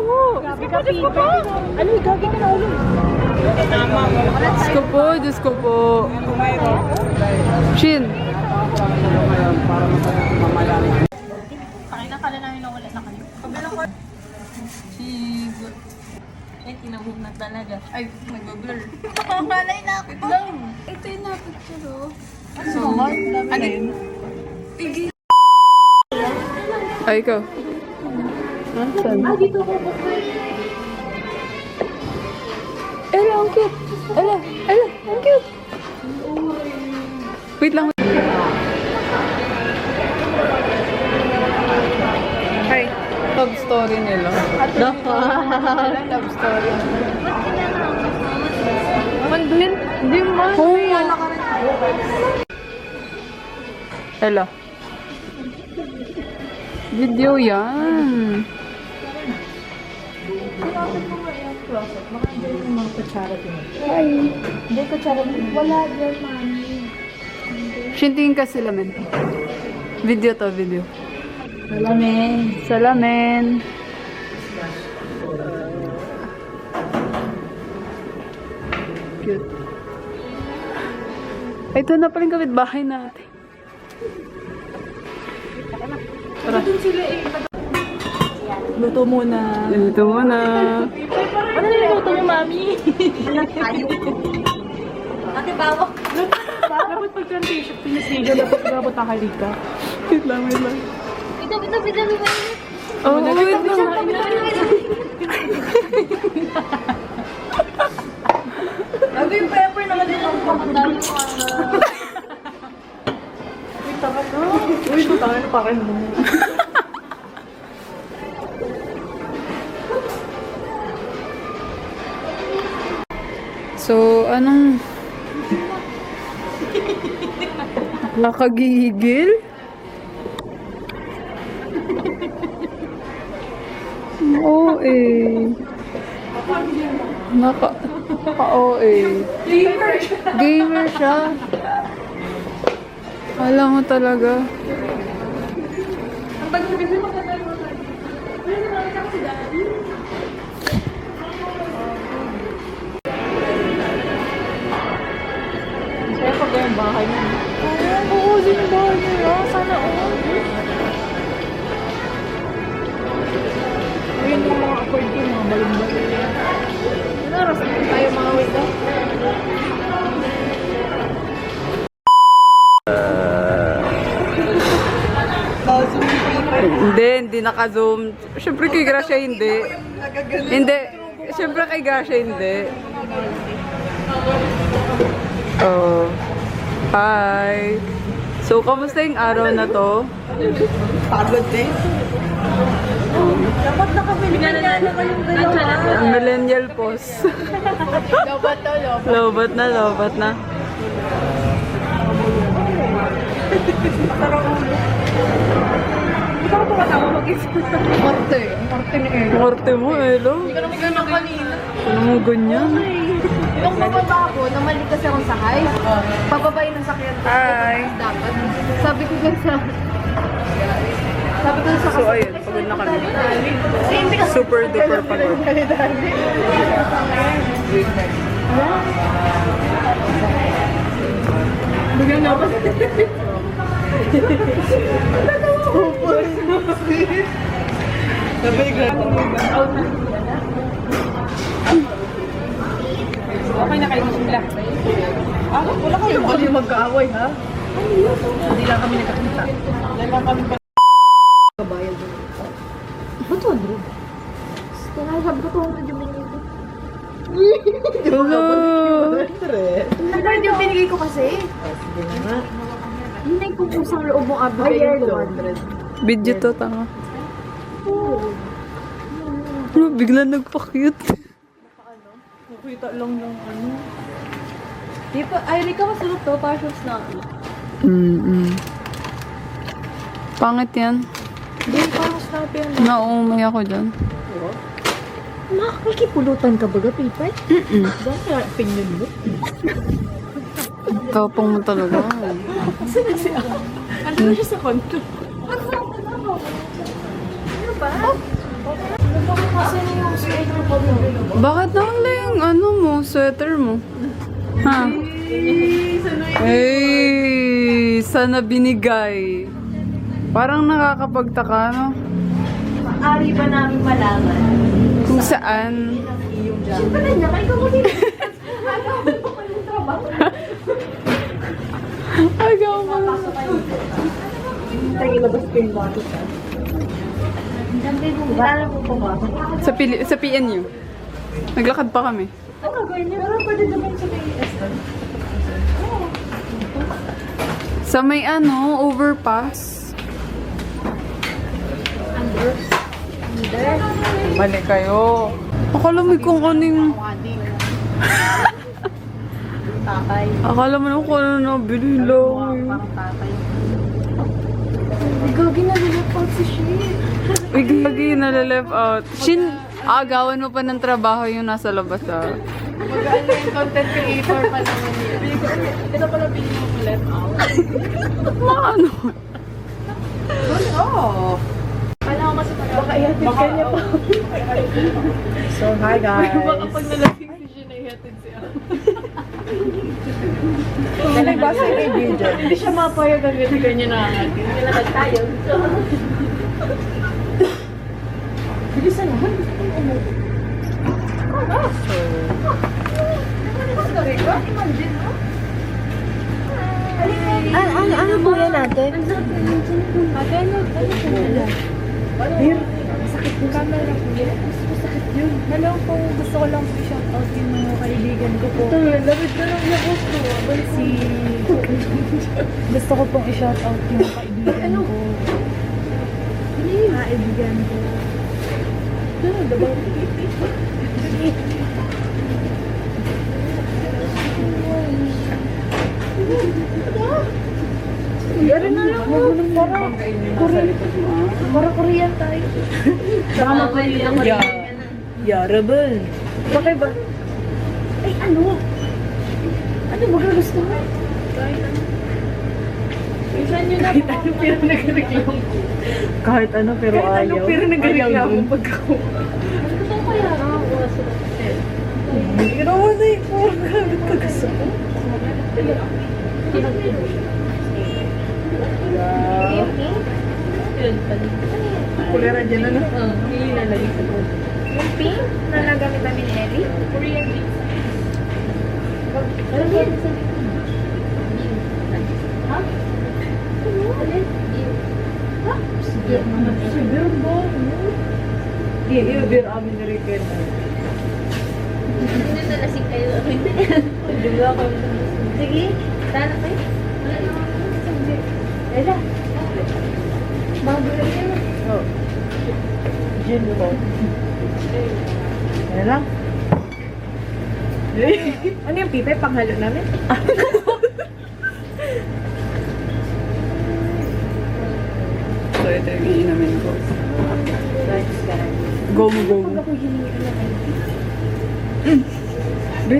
po. Grabe ka, Diyos ko po. Ano, gagi ka na ulo. Diyos ko po, Diyos ko po. Shin. Pakita ka na namin na wala na kayo. Cheese. Eh, tinahog na talaga. Ay, nag-blur. Malay na ako. Ito yung napicture, oh. So, ano? Ay, ikaw. Nasaan? Dito ko po. Ella, ang cute. Ella, ang cute. Wait lang. Hi. Love story nila. Love story. Mandlin? Hindi man. May anak ka rin. Ella. Video yan. Hi. Hindi ko charot. Wala dyan, mami. Shintingin ka sila, men. Video to, video. Salamin. Salamin. Cute. Ito na paling kapitbahay natin. Tara. Luto muna. Luto mo na. Ano niluto niyo, mami? Tayo. Ate, bawak. Dapat pag presentation, dapat dapat nakalika. Wait lang, wait lang. Ito, mainit. Oh, wait lang. Ano yung pepper naman din ang pamandali mo? Wait, tama to. Uy, tayo na parang mo. So, anong... Nakagigil? Oo eh. Oo eh. Gamer siya. Alam mo talaga. Ang pag-sabihin mo maganda mo tayo. Wala naman ka si Daddy. Sa'yo pag yung bahay mo. Oo, din yung bahay niya. Sana all. Ayun yung mga accord ko, mga balong-balong. Ano, oras na tayo mga wait Hindi naka-zoom. Siyempre kay Gracia hindi. Hindi. Siyempre kay Gracia hindi. Oh. Hi. So, kamusta yung araw na to? Pagod din. Dapat nakabili ka na kayong dalawa. Ang millennial pose. Lobat to, lobat. Lobat na, lobat na. Hindi ka tumatama mag-isip. Marte. Marte ni Elo. Marte mo, Elo. Hindi ka naman ganun kanina. Ano mo ganyan? Nung bababa ako, namali kasi akong sakay. Pababay ng sakyan ko. Hi. Dapat. Sabi ko dyan sa... Sabi ko sa So, ayun. Pagod na kami. hindi ka Super duper pagod. Bigyan na ako. Okay na kayo sila. Wala kayo kami magkaaway, ha? Hindi lang kami nagkakita. Hindi lang kami pa... Kabayan doon. Ba't 200? Kaya sabi ko 200 yung binigay ko. Hello. Ano yung binigay ko kasi? Sige na nga. Hinay ko kung saan loob mong abigay yung 200. Video to, tanga. Ano, bigla nagpa-cute. Nakita lang ng ano. Di pa, ay, Rika masulot to, passions na. Pangit yan. Di, parang snap yan. Naumay ako dyan. Nakikipulutan ka baga, Pipa? Dahil kaya opinion mo? Tapang mo talaga. Sino siya? Ano na siya sa konto? Ano ba? Saan yung sweater ko mo? Bakit nawala yung ano mo, sweater mo? Ha? Hey, sana binigay. Parang nakakapagtaka, no? Maaari ba namin malaman? Kung saan. Siyempre na niya, kayo mo din. Agaw mo pa yung trabaho. Agaw mo. Tayo ilabas ko yung bato sa. Alam mo pa ba? Sa PNU. Naglakad pa kami. Ang gagawin niya, parang pwede naman sa PES. Sa may ano, overpass. Mali kayo. Akala mo kung ano yung... Tatay. Akala mo naman kung ano nabili lang. Parang tatay. Ikaw, ginalilip out si Shin. Uy, gagi, nalileft out. Agawan mo pa ng trabaho yung nasa labas, ah. Mag-ano yung content creator pa naman yun. Ito pala pinili mo left out. Ano? Oo. Kala ko kasi pala. Baka ihatid ka niya pa. So, hi guys. Baka pag nalasing si Shin, ihatid siya. Nalibasa kay Gideon. Hindi siya mapayag ang ganyan na atin. Nilakad tayo. Bilisan naman. Ano po yan natin? Beer, sakit yung camera ko. Masakit yun. Hello po, gusto ko lang po shout out yung mga kaibigan ko po. Ito, labit na lang niya po. Gusto ko pong i-shout out yung kaibigan ko. Kaibigan ko. Ano, diba? Yari na lang mo. Para Korean tayo. Baka mapili ang Yarabel. Bakit ba? Ay, ano? Ano ba gusto mo? Minsan yun na. Kahit ano pero nagreklamo. Kahit ano pero Kahit ano ayaw. pero nagreklamo Ayaw. pag ako. Ano ba kaya nakakuha sila? Hindi na mo na yung puro gamit ka gusto ko. Kulera dyan na. Hindi nalagay sa po. Yung pink na nagamit namin ni Ellie? Korean pizza. Ano yan? Ha? Ano? Alin? Ha? Si Beer ba? Hindi, yung beer amin na rin kayo. Hindi na lasing kayo. Hindi mo ako. Sige, sana kayo. Wala na ako. Ella. Bago lang yan. Oh. Gin ko. Ano lang? Ano yung pipe? Panghalo namin? So, ito yung iinamin ko. Thanks, guys. Go mo, go mo. Ako hiningi ka na kayo. Be,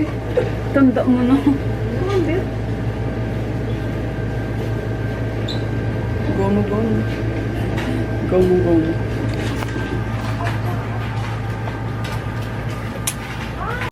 tanda mo na. Come on, Beer. Go mo, go mo. Go mo, go mo.